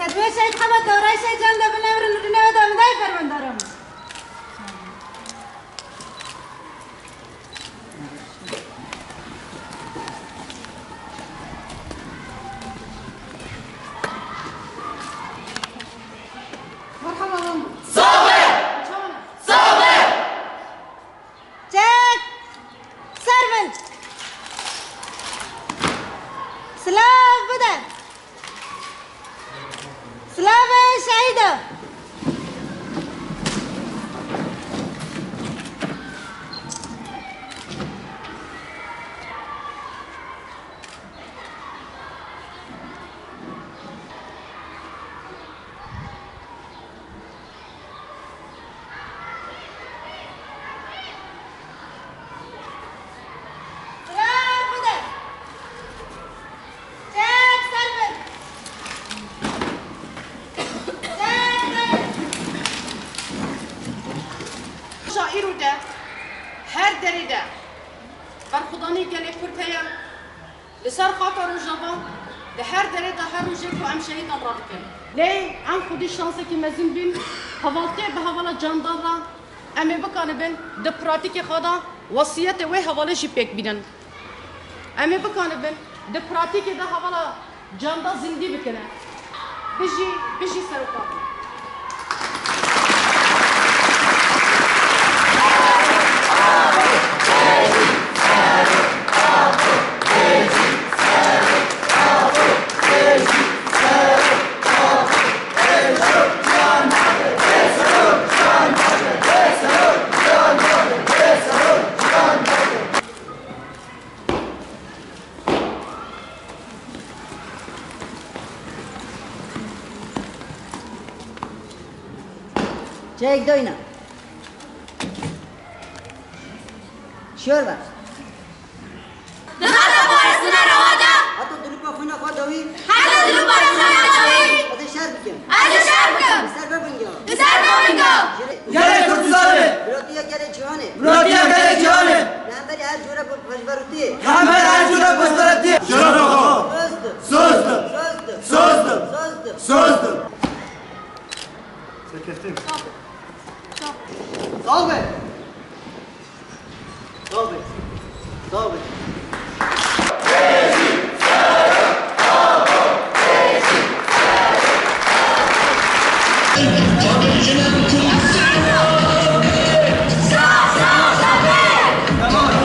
کدوی شاید خواهد دورای شاید جان ده بنامرن رو نوید آمدای فرماندارم لسر خاطر الجبان لهر دري ده هر روجه کو ام شهید رابطن لی ام خودی شانسه کی مزین بین حوالتی به حواله جاندار را امی بکانه بین ده پراتیک خدا وصیت و حواله جی پک بینن امی بکانه بین ده پراتیک ده حواله جاندار زندی بکنه بجی سرکا Çek doyna. Şör var. Dışarıda boğazına ravada. Hatta dülüpa fına kodavi. Hatta dülüpa fına kodavi. Hadi şer bikim. Hadi şarkım. Serbe bingo. Serbe bingo. Gere kurtuzane. Brotiya gere cihane. Brotiya gere cihane. Ramberi her jura pajvaruti. Ramber her jura pajvaruti. Şurada ho. Sözdü. Sekestim. Sağ be. Thank you.